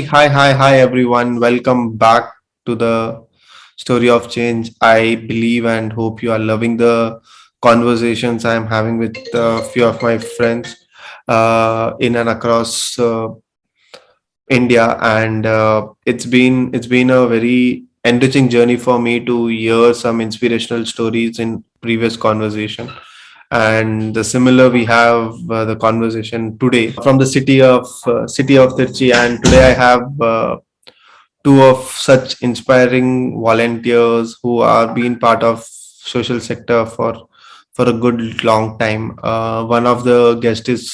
Hi, everyone. Welcome back to the story of change. I believe and hope you are loving the conversations I'm having with a few of my friends in and across India, and it's been a very enriching journey for me to hear some inspirational stories in previous conversation. And the similar we have the conversation today from the city of Trichy, and today I have two of such inspiring volunteers who are being part of social sector for a good long time. One of the guest is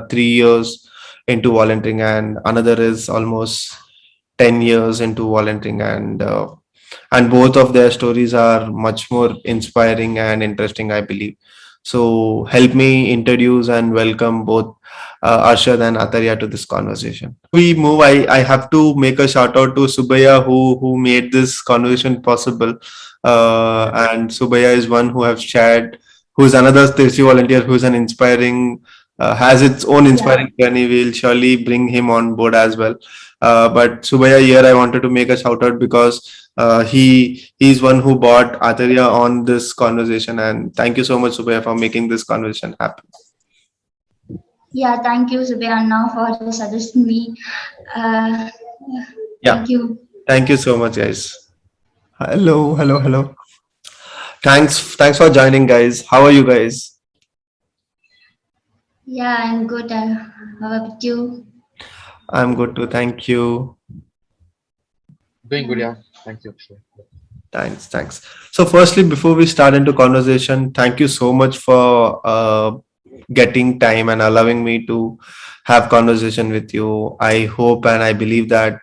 3 years into volunteering, and another is almost 10 years into volunteering, and both of their stories are much more inspiring and interesting, I believe. So help me introduce and welcome both Arshad and Atarya to this conversation. We move. I have to make a shout out to Subaya who made this conversation possible. And Subaya is one who have shared, who is another Tirsi volunteer who is an inspiring, has its own Yeah, inspiring journey. We'll surely bring him on board as well. But Subaya, here I wanted to make a shout out because he's one who brought Atarya on this conversation, and thank you so much, Subaya, for making this conversation happen. yeah. Thank you, Subianna, for suggesting me. Uh, Yeah, Thank you. thank you so much, guys. Hello. Thanks for joining, guys. How are you guys? Yeah, I'm good. How about you? I'm good too. Thank you. Doing good, Yeah. yeah. Thank you. Sure. Thanks. So, firstly, before we start into conversation, thank you so much for getting time and allowing me to have conversation with you. I hope and I believe that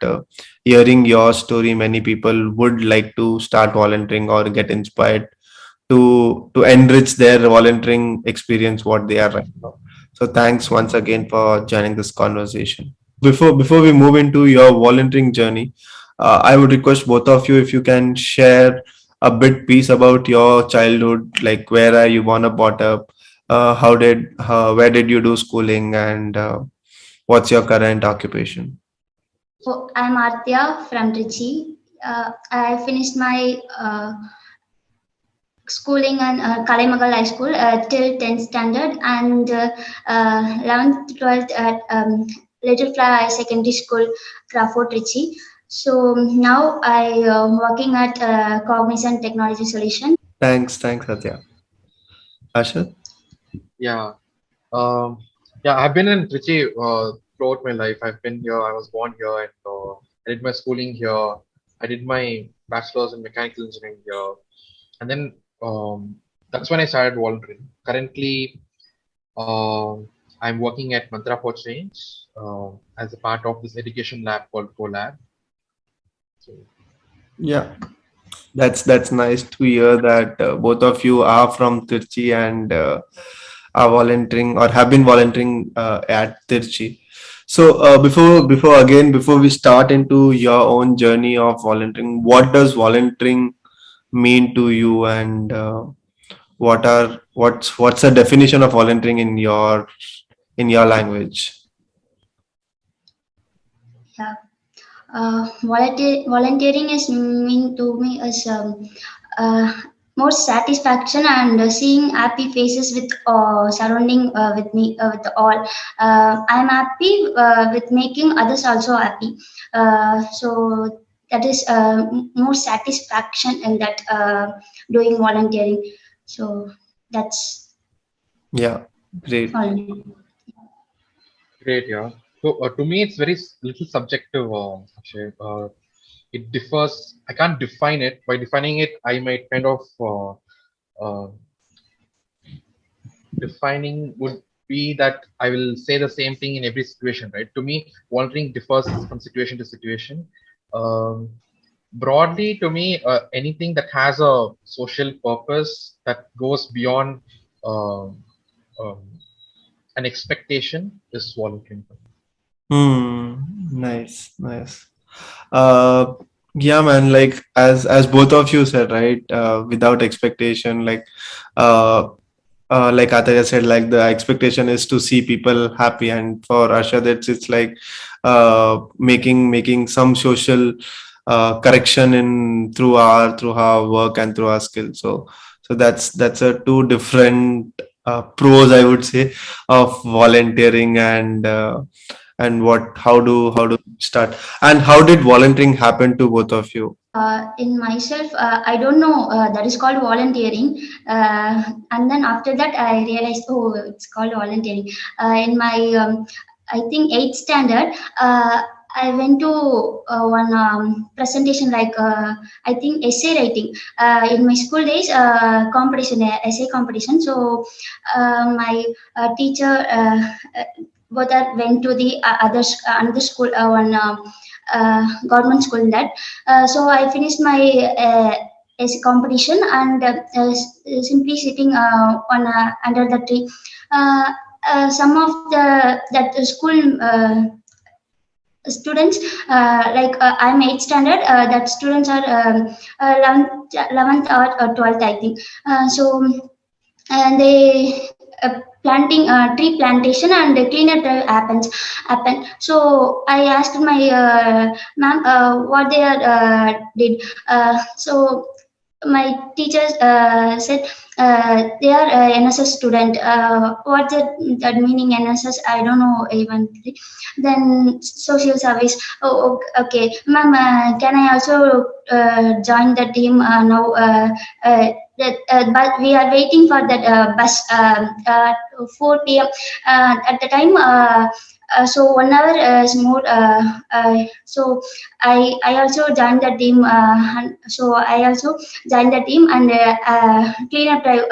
hearing your story, many people would like to start volunteering or get inspired to enrich their volunteering experience what they are right now. So thanks once again for joining this conversation. Before we move into your volunteering journey, I would request both of you if you can share a bit piece about your childhood, like where are you born or brought up, where did you do schooling, and what's your current occupation? So I'm Arthiya from Trichy. I finished my schooling in Kalaimagal High School till 10th standard and 11th, 12th at Little Flower High Secondary School, Crawford, Trichy. So now I working at Cognizant Technology Solution. Thanks, Satya. Ashad? Yeah. Um, yeah, I've been in Trichy throughout my life. I've been here. I was born here, and I did my schooling here. I did my bachelor's in mechanical engineering here, and then that's when I started volunteering. Currently, I'm working at Mantra for Change as a part of this education lab called CoLab. So, Yeah. That's nice to hear that both of you are from Tirchi and are volunteering or have been volunteering at Tirchi. So before we start into your own journey of volunteering, what does volunteering mean to you, and what's the definition of volunteering in your language? Yeah. Volunteering is mean to me is uh, more satisfaction and seeing happy faces with surrounding with me with all. I'm happy with making others also happy. So that is more satisfaction in that doing volunteering. So that's Yeah, great. all. great, yeah. So to me, it's very little subjective. Akshay. It differs. I can't define it. By defining it, I might kind of uh, defining would be that I will say the same thing in every situation, right? To me, volunteering differs from situation to situation. Um, Broadly, to me, anything that has a social purpose that goes beyond um um, an expectation is volunteering. Nice. Uh, yeah, man. Like as both of you said, right? Without expectation, like uh, like Ataya said, like the expectation is to see people happy, and for Arshad, it's like making some social correction in through our work and through our skills. So that's a two different pros, I would say, of volunteering and what how do you start, and how did volunteering happen to both of you? In myself, I don't know that is called volunteering. And then after that, I realized, oh, it's called volunteering. In my, I think, eighth standard, I went to one presentation, like I think essay writing. In my school days, competition, essay competition. So my teacher, both are went to the another school, one government school in that. So I finished my as competition, and simply sitting on under the tree. Some of the that school students, like I'm 8th standard, that students are 11th or 12th, I think. So and they planting tree plantation and the cleanup drive happen. So I asked my ma'am what they are did. So my teachers said they are NSS student. What's that meaning, NSS? I don't know even. Then social service. Oh, okay, ma'am. Can I also join the team now? But we are waiting for that bus 4 p.m. At the time. So 1 hour is more. So I also joined the team. So I also joined the team and clean up drive.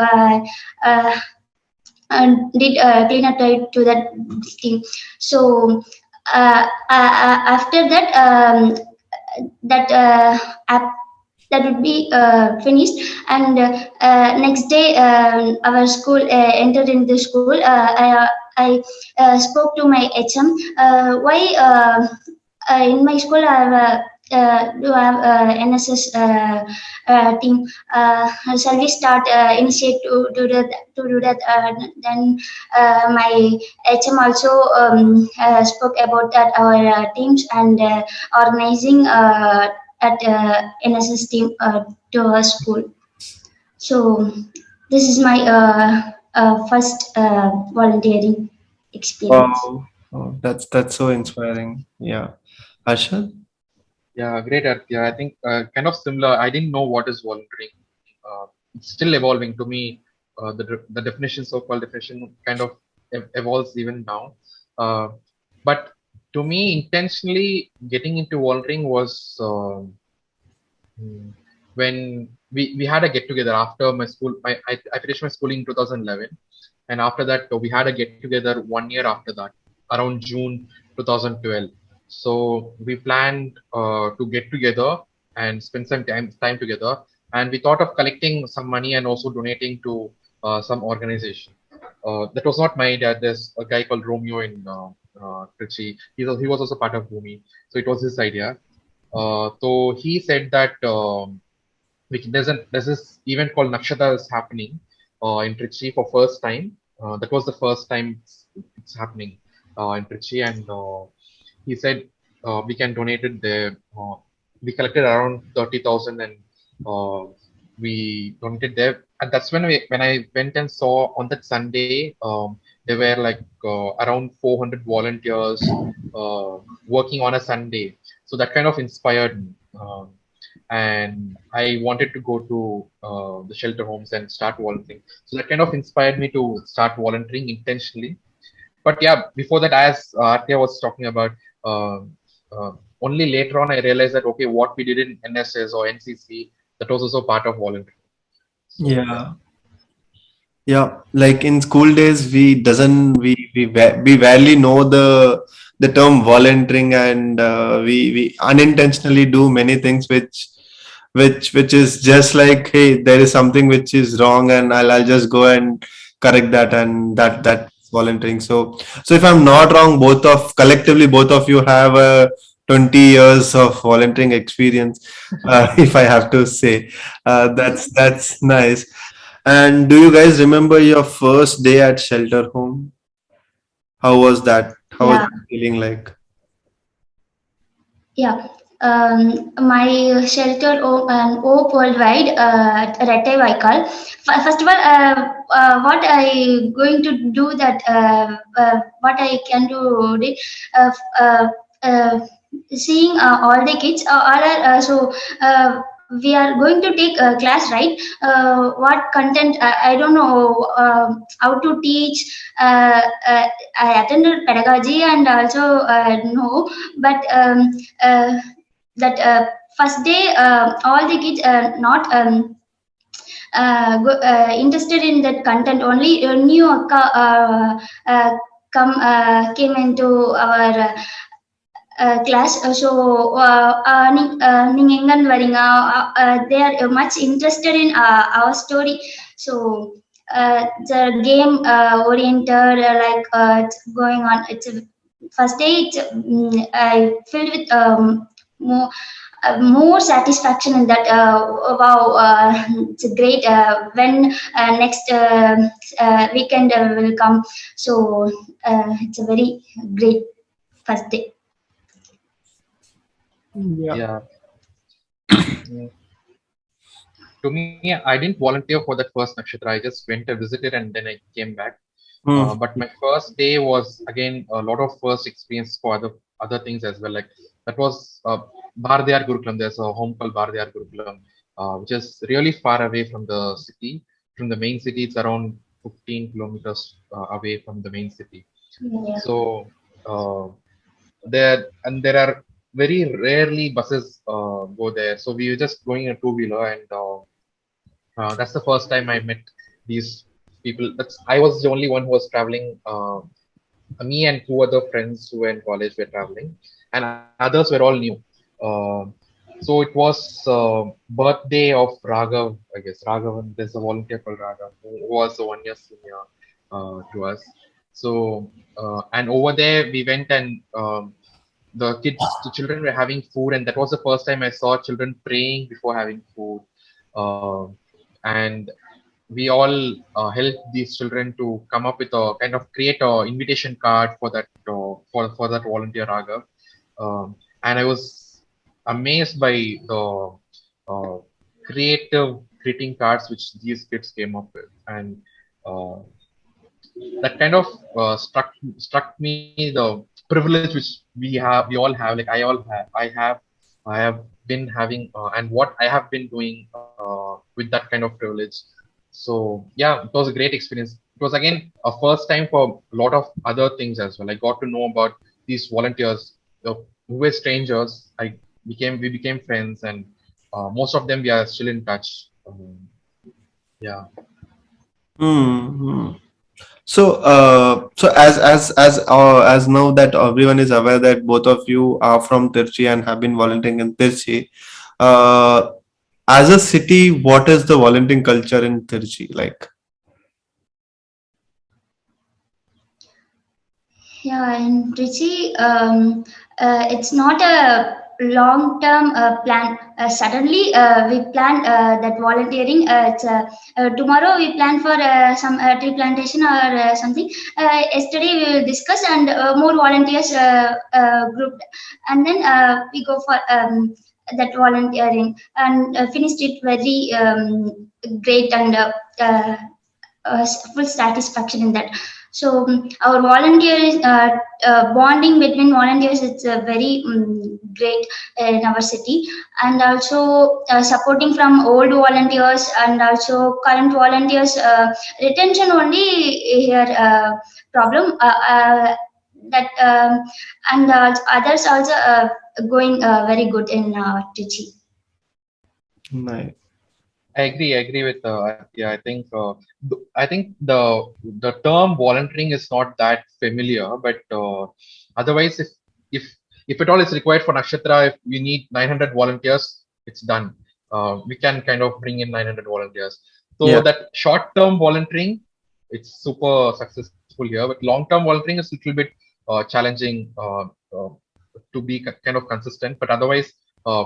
Did clean up drive to that team. So after that, that app that would be finished, and next day our school entered into the school. I spoke to my HM, why in my school I have do have NSS team. Shall we start initiate to do that? Then my HM also spoke about that our teams, and organizing at NSS team to our school. So this is my first volunteering experience. Wow, oh, that's so inspiring. Yeah, Arshad. Yeah, great, Arthiya. I think kind of similar. I didn't know what is volunteering. It's still evolving to me. The definition, so-called definition, kind of evolves even now. Uh, but to me, intentionally getting into volunteering was when we had a get together after my school. I finished my schooling in 2011, and after that we had a get together 1 year after that, around June 2012. So we planned to get together and spend some time together, and we thought of collecting some money and also donating to some organization. That was not my idea. There's a guy called Romeo in Trichy. He was also part of Bhumi, so it was his idea. So he said that there's this event called Nakshatra is happening in Trichy for first time. That was the first time it's happening in Trichy, and he said we can donate it there. We collected around 30,000, and uh, we donated there. And that's when I went and saw on that Sunday, there were like around 400 volunteers working on a Sunday. So that kind of inspired me. And I wanted to go to the shelter homes and start volunteering. So that kind of inspired me to start volunteering intentionally. But yeah, before that, as Arthiya was talking about, uh, uh, only later on I realized that okay, what we did in NSS or NCC, that was also part of volunteering. So yeah. Yeah, yeah. Like in school days, we doesn't we barely know the term volunteering, and we unintentionally do many things which is just like, hey, there is something which is wrong, and I'll just go and correct that, and that's volunteering. So if I'm not wrong, both of you have a 20 years of volunteering experience, if I have to say. That's nice. And do you guys remember your first day at shelter home? How was that? How was Yeah. that feeling like? Yeah, my shelter Hope Worldwide at Rete Vaikal. First of all, what I going to do that, what I can do, uh, uh, uh, seeing all the kids, all are, we are going to take a class, right? What content? I don't know how to teach. I attended pedagogy and also no, but that first day all the kids not interested in that content only new come came into our class நீங்க எங்க இருந்து வரீங்க they are much interested in our story so the game oriented it's going on it's first day it's I filled with more more satisfaction in that wow it's great when next weekend will come so it's a very great first day. Yeah. Yeah. Mm. To me, I didn't volunteer for that first nakshatra. I just went and visited and then I came back. Hmm. But my first day was again a lot of first experience for other things as well. Like that was Bharadiyar Gurukulam. There's a home called Bharadiyar Gurukulam, which is really far away from the city. From the main city, it's around 15 kilometers away from the main city. Yeah. So uh, there are very rarely buses go there. So we were just going in a two-wheeler and that's the first time I met these people. That's I was the only one who was traveling. Me and two other friends who were in college were traveling, and others were all new. Uh, so it was birthday of Raghav, I guess. Raghavan, there's a volunteer called Raghav who was a 1 year senior to us. So and over there we went and the children were having food, and that was the first time I saw children praying before having food. Um and we all helped these children to come up with a kind of create a invitation card for that for that volunteer Raghav. And I was amazed by the uh, creative greeting cards which these kids came up with, and uh, that kind of struck me the privilege which we all have. Like I have been having and what I have been doing with that kind of privilege. So yeah, it was a great experience. It was again a first time for a lot of other things as well. I got to know about these volunteers who were strangers. We became friends, and most of them we are still in touch. Yeah. Hmm. So as now that everyone is aware that both of you are from Trichy and have been volunteering in Trichy, uh, as a city, what is the volunteering culture in Trichy like? Yeah, in Trichy, it's not a long-term plan. Suddenly, we plan that volunteering. Tomorrow we plan for some tree plantation or something. Yesterday we will discuss and more volunteers grouped, and then we go for that volunteering and finished it very great and full satisfaction in that. So our volunteers bonding between volunteers is very great in our city, and also supporting from old volunteers and also current volunteers. Retention only here problem that and others also going very good in Trichy. Nice. I agree with Arthiya. I think the term volunteering is not that familiar, but otherwise, if if at all it's required for Nakshatra, if we need 900 volunteers, it's done. We can kind of bring in 900 volunteers. So Yeah. that short-term volunteering, it's super successful here, but long-term volunteering is a little bit challenging uh, to be kind of consistent. But otherwise, uh,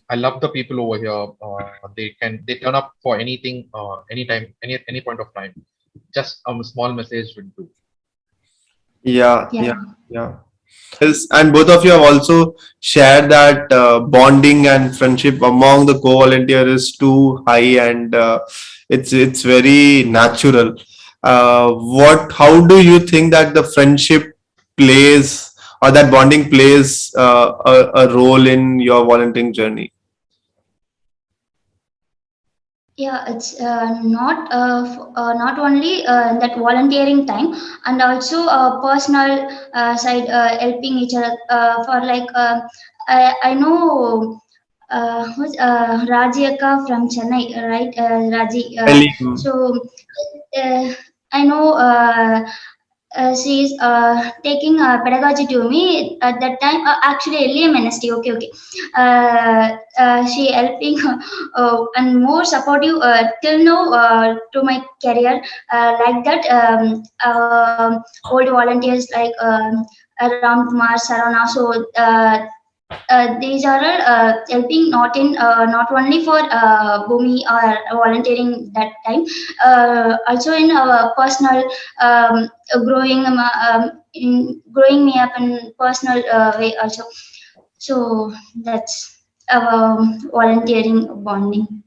I love the people over here. They turn up for anything, anytime, any point of time. Just a small message would do. Yeah, Yeah. yeah, yeah. And both of you have also shared that bonding and friendship among the co-volunteer is too high, and it's very natural. How do you think that the friendship plays, or that bonding plays a role in your volunteering journey? Yeah, it's not only that volunteering time, and also personal side, helping each other for like I know who's Raji Akka from Chennai, right? Raji. Really? So uh, I know. She is taking pedagogy to me at that time. Actually, LMNST. Okay, okay. She helping and more supportive till now to my career. Like that, old volunteers like Ram Kumar, Sarana. So these are helping not only for Bhumi or volunteering that time, also in personal in growing me up in personal way also. So that's volunteering bonding.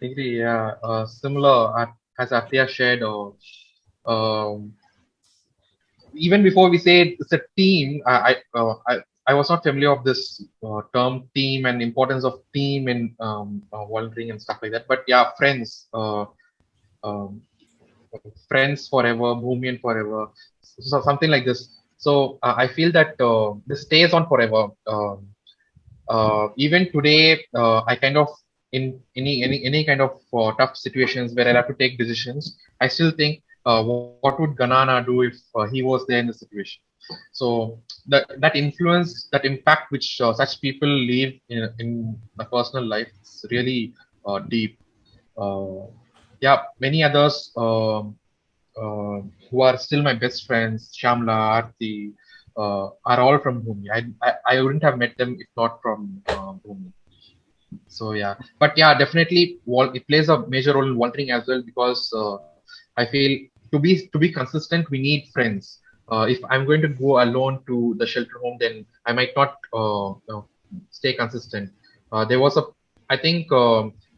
Agree, yeah. Similar as Arthiya shared, um, even before we say it's a team, I was not familiar of this term team and importance of team in volunteering and stuff like that. But yeah, friends, um, friends forever, Bhumian forever, so something like this. So I feel that this stays on forever. Even today, I kind of in any kind of tough situations where I have to take decisions, I still think, what would Ganana do if he was there in the situation? So that influence, that impact which such people leave in the personal life, is really deep. Uh, yeah, many others who are still my best friends, Shamla, Aarti, are all from Bhumi. I wouldn't have met them if not from Bhumi. So yeah, but yeah, definitely, it plays a major role in volunteering as well, because I feel to be consistent, we need friends. If I'm going to go alone to the shelter home, then I might not stay consistent. There was a, I think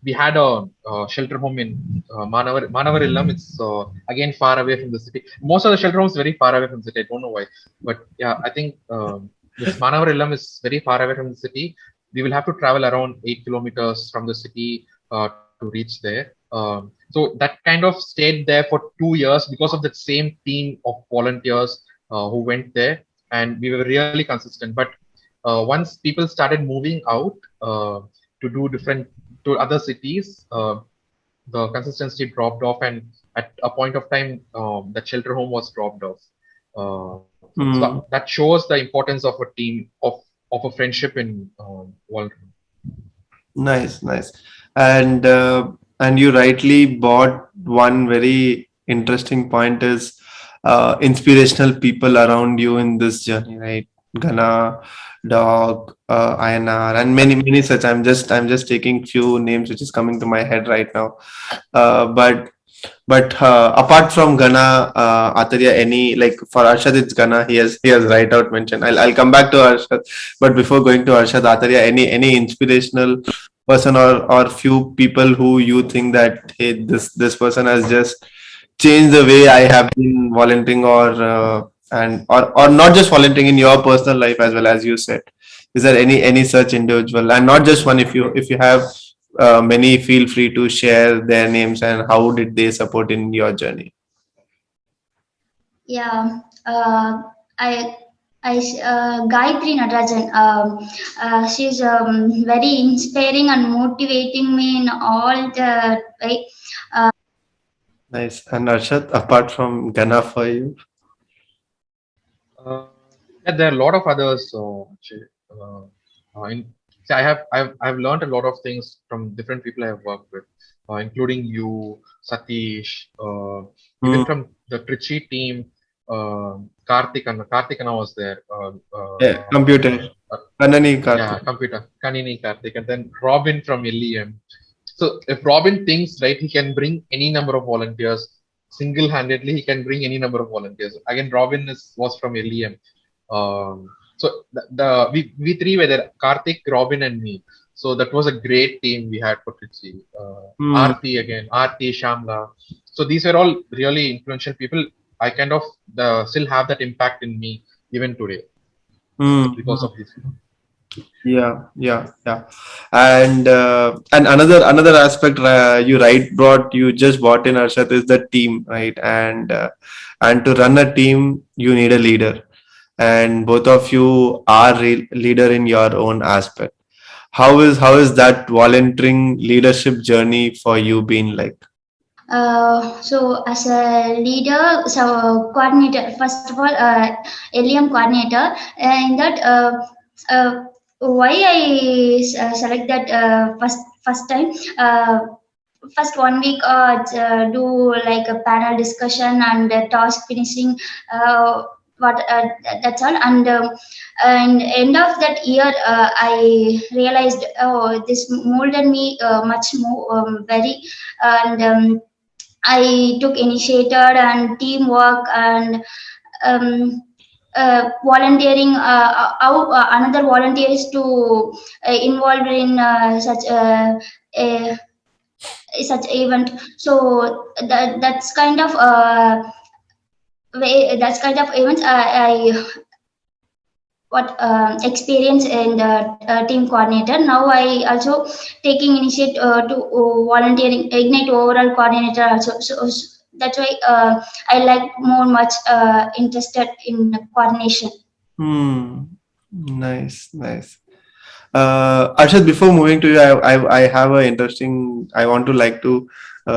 we had a shelter home in Manavar Illam. It's again far away from the city. Most of the shelter homes very far away from the city. I don't know why, but yeah, I think this Manavar Illam is very far away from the city. We will have to travel around 8 kilometers from the city to reach there. So that kind of stayed there for 2 years because of that same team of volunteers who went there, and we were really consistent. But once people started moving out to do different to other cities, the consistency dropped off, and at a point of time, that shelter home was dropped off. So that Hmm. shows the importance of a team of a friendship in volunteering. Nice, nice. And you rightly brought one very interesting point is inspirational people around you in this journey, right? Gana, Dog, INR, and many such. I'm just taking few names which is coming to my head right now. But apart from Gana, Atarya, any like for Arshad, it's Gana. He has right out mentioned. I'll come back to Arshad, but before going to Arshad, Atarya, any inspirational person or few people who you think that hey, this person has just changed the way I have been volunteering, or not just volunteering in your personal life as well, as you said. Is there any such individual, and not just one? If you have many, feel free to share their names and how did they support in your journey. Yeah, I, Gayatri Natarajan. She's very inspiring and motivating me in all the way. Nice. And Arshad, apart from Ghana for you. Uh, yeah, there are a lot of others. Actually, see, I've learned a lot of things from different people I have worked with, including you, Satish, even Hmm. from the Trichy team. Karthikana was there. Yeah, computer. uh, Kanani yeah, Karthik. computer, Kanini Karthik, and then Robin from LEM. So if Robin thinks right, he can bring any number of volunteers single-handedly. He can bring any number of volunteers. Again, Robin was from LEM. So we three were there, Karthik, Robin, and me. So that was a great team we had for Trichy. Hmm. Arti again, Arti, Shamla. So these are all really influential people. I kind of still have that impact in me even today Hmm. because Hmm. of this. Yeah, yeah, yeah. And another aspect you just brought in, Arshad, is the team, right? And to run a team, you need a leader, and both of you are leader in your own aspect. How is that volunteering leadership journey for you been like? So as a leader, so coordinator, first of all, LEM coordinator, in that, uh, why I select that first time. First 1 week do like a panel discussion and task finishing, what that's all. And end of that year, I realized, oh, this molded me much more, very. And I took initiated and teamwork and um, volunteering. How another volunteers to involved in a such event. So that's kind of way. That's kind of events I what experience in the team coordinator. Now I also taking initiative to volunteering ignite overall coordinator also. So that's why I like more much interested in coordination. Hmm. Nice, nice. Arshad, before moving to you, I have a interesting. I want to like to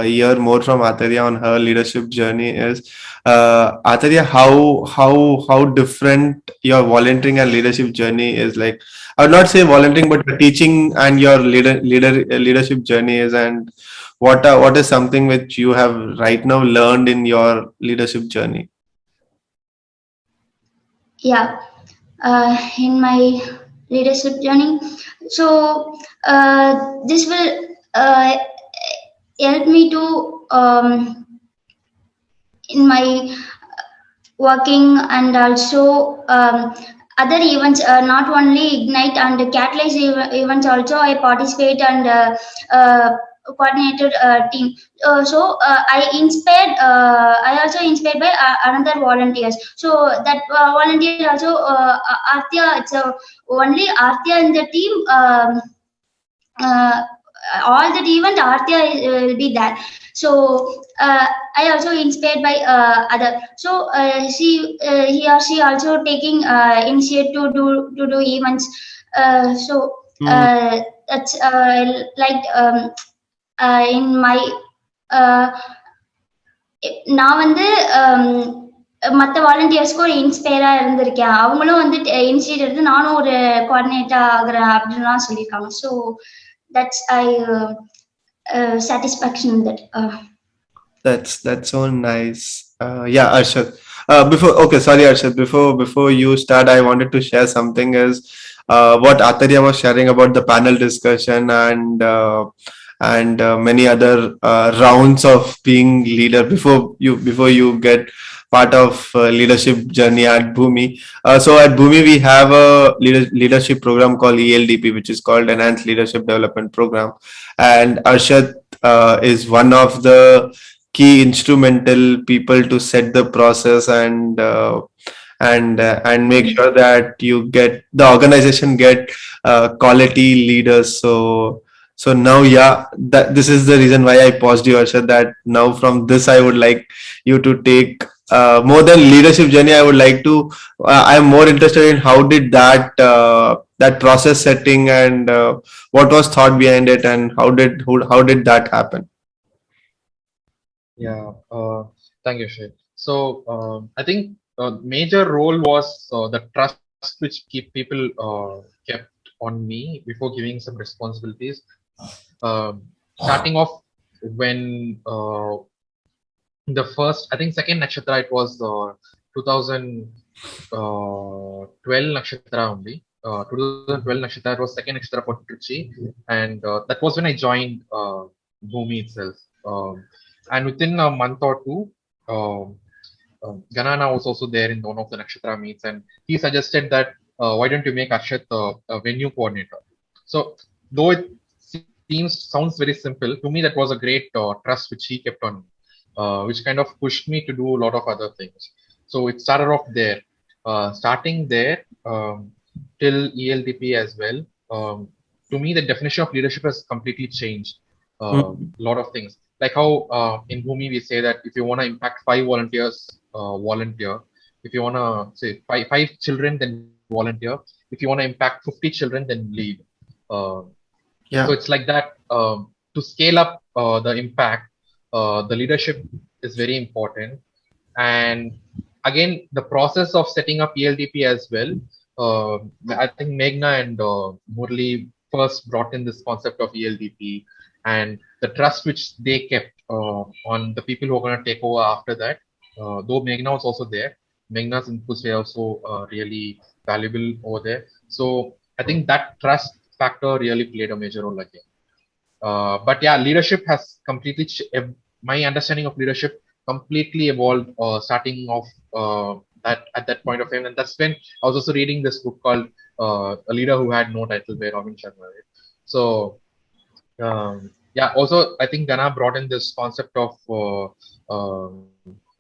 hear more from Arthiya on her leadership journey. Is Arthiya, how different your volunteering and leadership journey is like? I would not say volunteering, but the teaching and your leadership journey is, and what is something which you have right now learned in your leadership journey? Yeah, in my leadership journey. So this will help me to in my working, and also other events, not only ignite and catalyze events also I participate, and coordinated team. I also inspired by another volunteers. So that volunteer also, Arthiya, it's only Arthiya in the team. Uh, all that event Arthiya will be there. So I also inspired by other. So he or she also taking initiative to do events. So Hmm. that's like in my uh, நான் வந்து மற்ற வாலண்டியர்ஸ்க்கும் ஒரு இன்ஸ்பயரா இருந்திருக்கேன். அவங்களும் வந்து initiate எடுத்து நானும் ஒரு கோஆர்டினேட்டர் ஆகுறேன் அப்படின்லாம் சொல்லியிருக்காங்க. So that's I satisfaction in that. That's so nice. Yeah, Arshad. Sorry, Arshad. Before you start, I wanted to share something. Is what Atarya was sharing about the panel discussion and many other rounds of being leader before you get part of leadership journey at Bhumi. So at Bhumi we have a leadership program called ELDP, which is called Enhanced Leadership Development Program, and Arshad is one of the key instrumental people to set the process and make Mm. sure that you get the organization get quality leaders. So now, yeah, that this is the reason why I paused you, Arshad, that now from this I would like you to take more than leadership journey. I would like to I'm more interested in how did that process setting and what was thought behind it, and how did that happen. Yeah, thank you, Shay. So I think major role was the trust which keep people kept on me before giving some responsibilities. Starting off when the first, I think second nakshatra, it was 2012 nakshatra only. 2012 Nakshatra. It was second Nakshatra for Trichy, and that was when I joined Bhumi itself. And within a month or two, Ganana was also there in one of the Nakshatra meets, and he suggested that why don't you make Arshath a venue coordinator? So, though it sounds very simple, to me that was a great trust which he kept on, which kind of pushed me to do a lot of other things. So it started off there. Starting there till ELDP as well. To me, the definition of leadership has completely changed. A Mm. lot of things, like how in Bhumi we say that if you want to impact five volunteers, volunteer. If you want to say five children, then volunteer. If you want to impact 50 children, then lead. Uh, so Yeah. it's like that. To scale up the impact, the leadership is very important. And again, the process of setting up ELDP as well. Uh, I think Meghna and Murli first brought in this concept of ELDP and the trust which they kept on the people who are going to take over after that. Though Meghna was also there, Meghna's inputs were also really valuable over there. So I think that trust factor really played a major role again. But yeah, leadership has completely, my understanding of leadership completely evolved starting off that at that point of time. And that's when I was also reading this book called A Leader Who Had No Title by Robin Sharma. Right? So yeah, also I think Gana brought in this concept of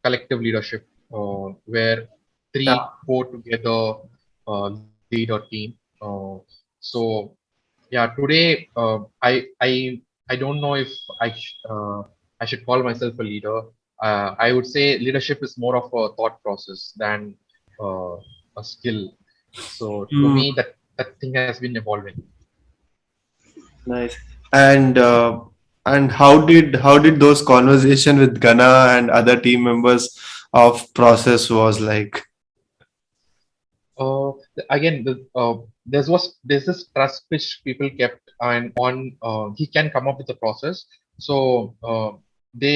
collective leadership where three, Yeah. four together lead a team. So yeah, today I don't know if I should call myself a leader. I would say leadership is more of a thought process than uh, a skill. So to Mm. me, that thing has been evolving. Nice. And how did those conversation with Gana and other team members of process was like? Again, there's this trust which people kept, and on he can come up with a process. So they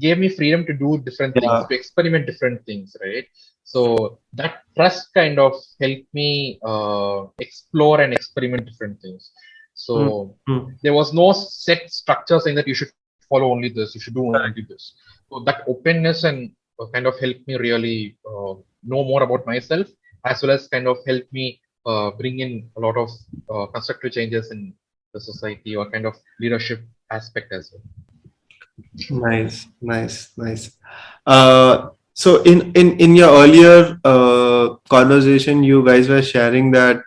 gave me freedom to do different things, Yeah. to experiment different things, right? So that trust kind of helped me explore and experiment different things. Mm. So Mm. there was no set structure saying that you should follow only this, you should do only this. So that openness and kind of helped me really know more about myself, as well as kind of help me bring in a lot of constructive changes in the society or kind of leadership aspect as well. Nice, nice, nice. So in your earlier conversation, you guys were sharing that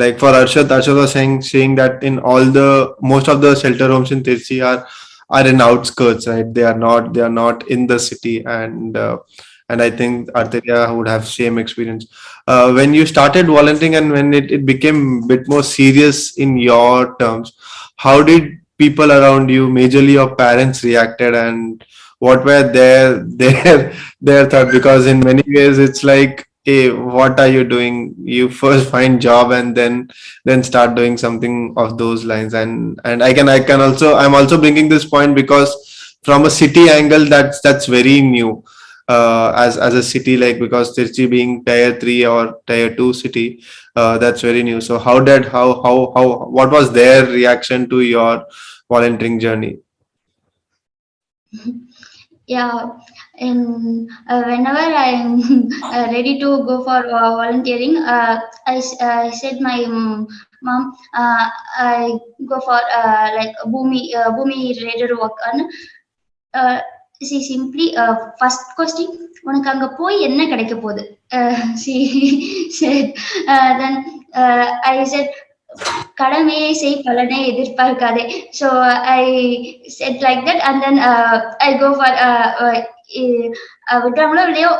like for Arshad was saying that in all the most of the shelter homes in Tirsi are in outskirts, right? They are not in the city, and I think Arteria would have same experience. When you started volunteering and when it became a bit more serious in your terms, how did people around you, majorly your parents, reacted, and what were their thought? Because in many ways it's like, hey, what are you doing? You first find job and then start doing something of those lines. And I'm also bringing this point because from a city angle, that's very new. As a city, like, because Tirchi being tier 3 or tier 2 city, that's very new. So how what was their reaction to your volunteering journey? Yeah, and whenever I'm ready to go for volunteering, I said my mom, I go for like Bhumi radar work on. She simply first question, உனக்கு அங்க போய் என்ன கிடைக்க போகுது? She said, then I said, கடமையை செய் பலனை எதிர்பார்க்காதே. So I said like that, and then I go for விடுறாங்களோ இல்லையோ,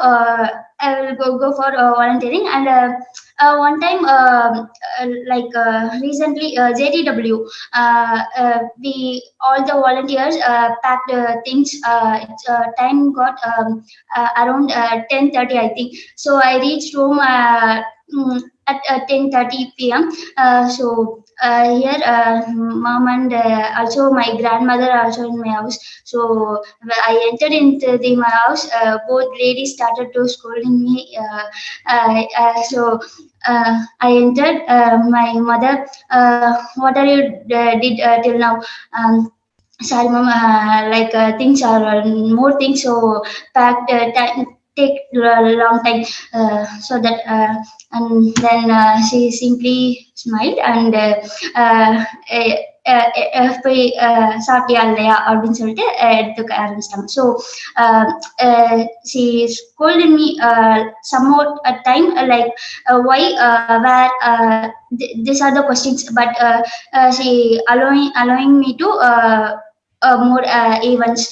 I will go for volunteering. And one time, like recently, JTW, we all the volunteers packed things. Time got around 10:30, I think. So I reached home at 10:30 p.m. So here mom and also my grandmother are also in my house. So when I entered into my house, both ladies started to scolding me. So I entered. My mother, what are you did till now? Sorry, mom. Things are more things, so packed time take a long time. So that and then she simply smiled and போய் சாப்பிட்டியா இல்லையா அப்படின்னு சொல்லிட்டு எடுத்துக்க ஆரம்பிச்சிட்டாங்க. So she scolded me somewhat at time why where these are the questions, but she allowing me to more events,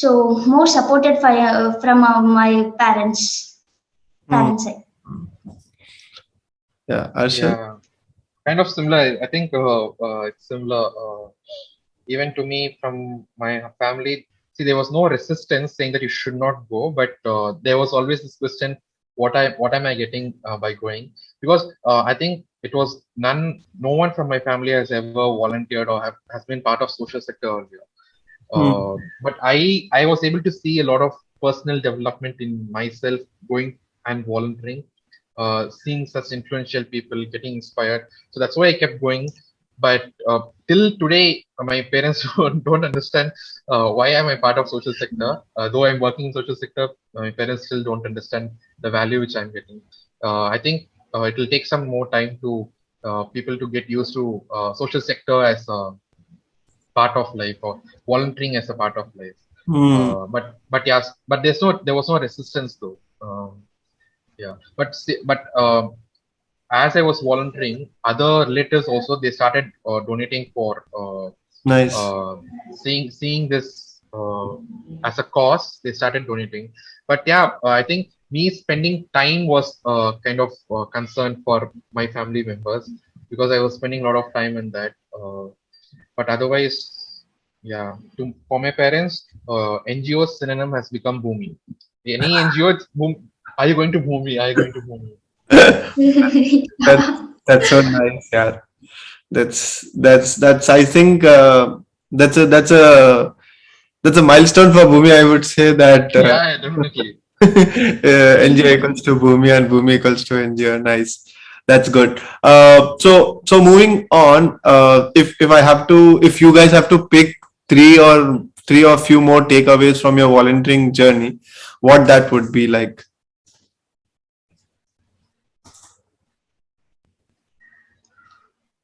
so more supported from my parents Hmm. side. Yeah, Arshad. Yeah, kind of similar. I think it's similar. Even to me, from my family, see, there was no resistance saying that you should not go, but there was always this question: what am I getting by going? Because I think it was no one from my family has ever volunteered or has been part of social sector earlier. Hmm. But I was able to see a lot of personal development in myself going and volunteering, seeing such influential people, getting inspired. So that's why I kept going. But till today, my parents don't understand why am I part of social sector. Though I'm working in social sector, my parents still don't understand the value which I'm getting. I think it will take some more time to people to get used to social sector as part of life or volunteering as a part of life. Hmm. But yes, but there was no resistance though. Yeah, but as I was volunteering, other relatives also they started donating for Nice. seeing this as a cause. They started donating, but yeah, I think me spending time was kind of concern for my family members because I was spending a lot of time in that. But otherwise, yeah, for my parents, NGO synonym has become Bhumi. Any NGO, it's boom. Are you going to Bhumi? Are you going to Bhumi? That that's so nice, yeah. That's I think that's a milestone for Bhumi. I would say that Yeah, yeah, definitely. NGO equals to Bhumi and Bhumi equals to NGO. Nice. That's good. So moving on, if you guys have to pick three or few more takeaways from your volunteering journey, what that would be like?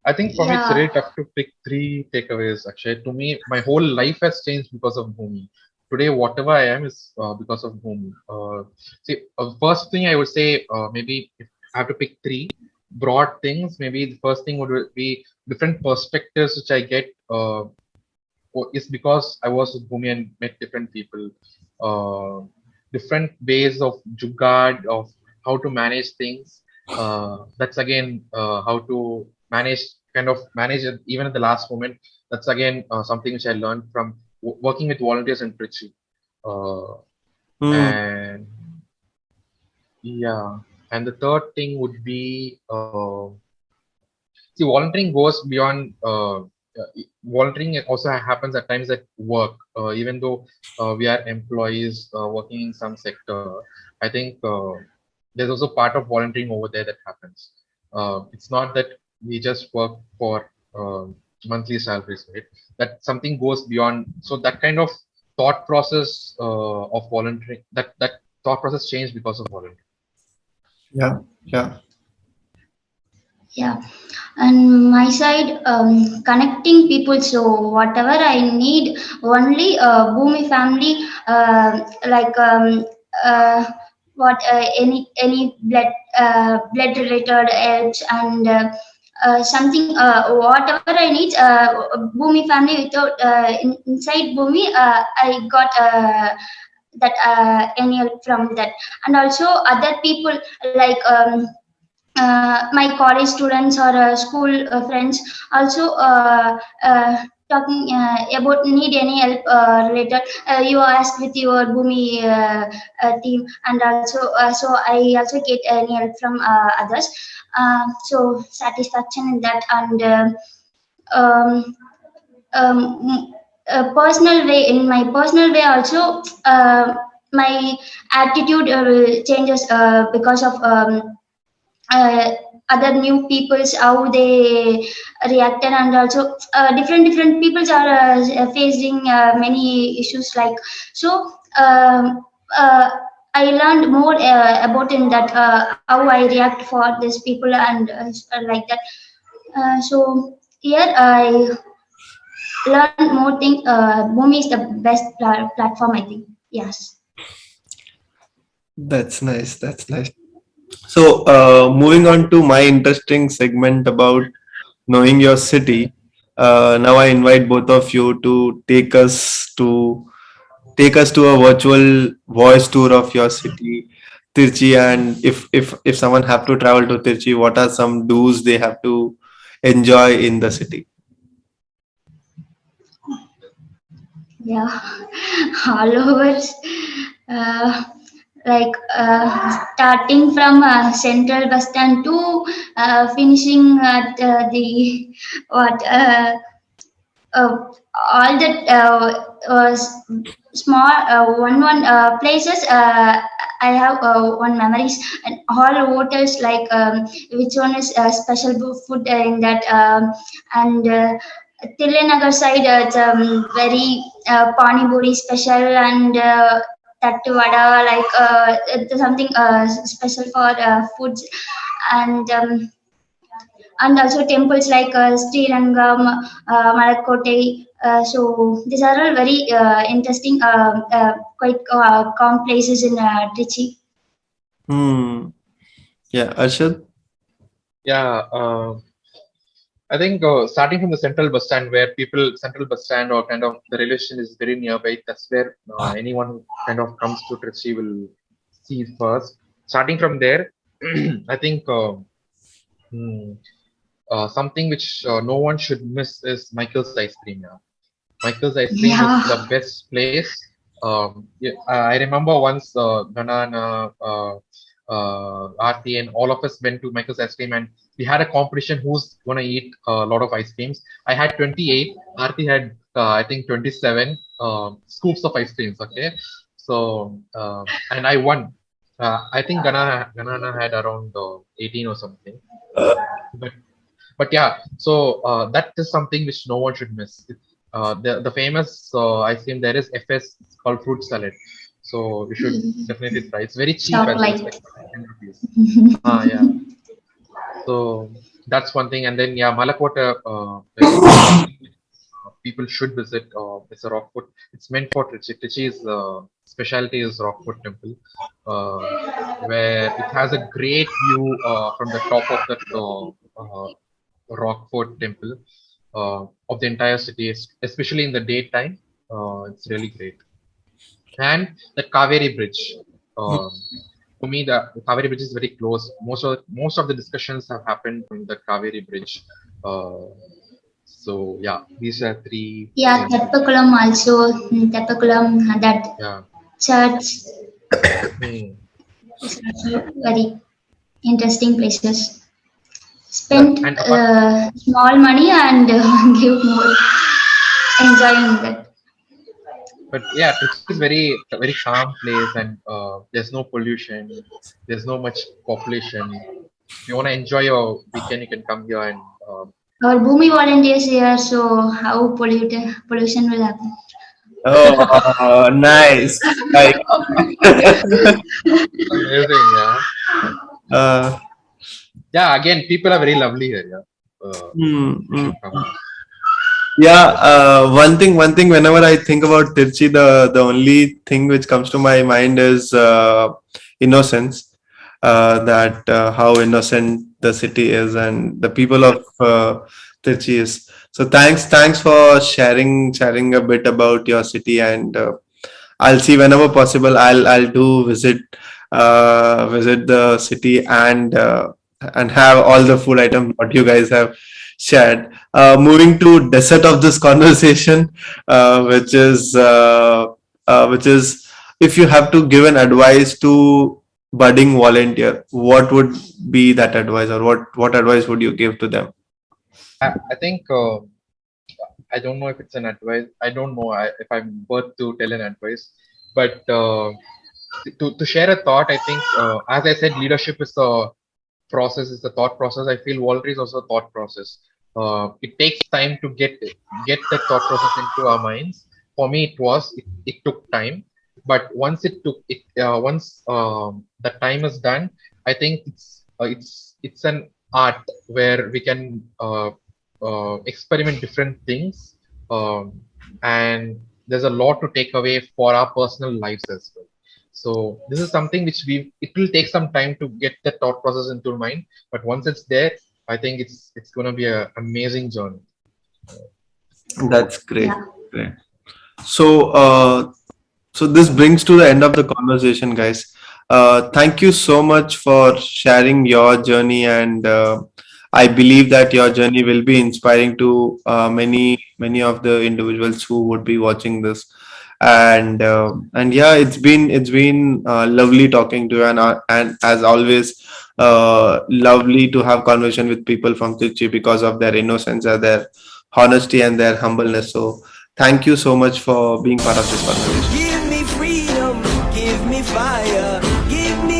I think for me, it's Yeah. very tough to pick three takeaways. Actually, to me, my whole life has changed because of Bhumi. Today, whatever I am is because of Bhumi. First thing I would say, maybe if I have to pick three broad things, maybe the first thing would be different perspectives which I get is because I was with Bhumi and met different people, different ways of jugaad, of how to manage things. That's again how to manage it even at the last moment. That's again something which I learned from working with volunteers in Trichy. Uh, Hmm. and yeah, and the third thing would be see, volunteering goes beyond. Volunteering also happens at times at work. Even though we are employees working in some sector, I think there's also part of volunteering over there that happens. It's not that we just work for monthly salaries, right? That something goes beyond. So that kind of thought process of volunteering, that thought process changed because of volunteering. Yeah. Yeah. Yeah, and my side, connecting people. So whatever I need, only Bhumi family, what any blood related helps and something whatever I need. Bhumi family without inside Bhumi, I got. Any help from that, and also other people like my college students or school friends also talking about need any help related. You ask with your Bhumi team, and also so I also get any help from others. So satisfaction in that, and um, personal way, in my personal way also, my attitude changes because of uh, other new peoples, how they reacted, and also different peoples are facing many issues like so. Uh, I learned more about in that how I react for these people, and like that. So here I learn more things. Boomi is the best platform, I think. Yes. That's nice. That's nice. So, moving on to my interesting segment about knowing your city. Now, I invite both of you to take us to a virtual voice tour of your city, Tirchi. And if someone have to travel to Tirchi, what are some do's they have to enjoy in the city? Yeah. All over. Uh, like starting from central bus stand to finishing at the what uh, all the small one places. I have one memories, and all hotels like which one is special food in that, and Tilinagar side, it's very pani puri special, and tattu vada, like it's something special for foods, and also temples like Sri Rangam, Malakkote. So these are all very interesting, quite calm places in Trichy. Hmm. Yeah, Arshad. Yeah, I think starting from the central bus stand, where central bus stand or kind of the railway station is very nearby. That's where anyone who kind of comes to Trichy will see first. Starting from there, I think hmm, something which no one should miss is Michael's ice cream. Yeah. Michael's ice cream is Yeah, the best place. Yeah, I remember once Ganana, Aarti, and all of us went to Michael's ice cream, and we had a competition who's gonna eat a lot of ice creams. I had 28. Aarti had I think 27 scoops of ice creams. Okay, so and I won. I think Ganana had around 18 or something. But yeah, so that is something which no one should miss. The famous ice cream there is FS, it's called fruit salad. So you should definitely try. It's very cheap as well. It's like chocolate. 10 rupees. Yeah. So that's one thing. And then yeah, Malakota is something people should visit. It's a rock food. It's meant for Trichy. Trichy's specialty is rock food temple, where it has a great view from the top of that Rockford Temple of the entire city, especially in the daytime. It's really great. And the Kaveri Bridge. Um, to me, the Kaveri Bridge is very close. Most of the discussions have happened on the Kaveri Bridge. Uh, so yeah, these are three Yeah, things which Teppakulam also. Teppakulam, that yeah. church Hmm. is also very interesting places. That Spend and apart small money and give more, enjoying that. but yeah, Trichy is very calm place and there's no pollution, there's no much population. If you want to enjoy your weekend, you can come here and Our Bhumi volunteers here, so how pollution will happen? Oh, nice. Like, amazing. Yeah, uh, yeah. Again, people are very lovely here. Yeah, you mm. should come here. Yeah, one thing. Whenever I think about Tirchi, the only thing which comes to my mind is innocence. That how innocent the city is and the people of Tirchi is. So thanks for sharing a bit about your city, and I'll see whenever possible. I'll do visit the city and have all the food items what you guys have shared. Moving to dessert of this conversation, which is if you have to give an advice to budding volunteer, what would be that advice, or what advice would you give to them? I think I don't know if it's an advice. I don't know if I'm worth to tell an advice, but to share a thought, I think as I said, leadership is a process, is the thought process. I feel voluntary is also a thought process. It takes time to get that thought process into our minds. For me, it took time, but once it took it once the time is done, I think it's an art where we can experiment different things, and there's a lot to take away for our personal lives as well. So this is something which it will take some time to get the thought process into mind, but once it's there, I think it's going to be an amazing journey. That's great. Yeah. Great. So, so this brings to the end of the conversation, guys. Thank you so much for sharing your journey, and I believe that your journey will be inspiring to many of the individuals who would be watching this. And yeah, it's been lovely talking to you, and as always, lovely to have conversation with people from Trichy because of their innocence and their honesty and their humbleness. So thank you so much for being part of this conversation. Give me freedom, give me fire, give me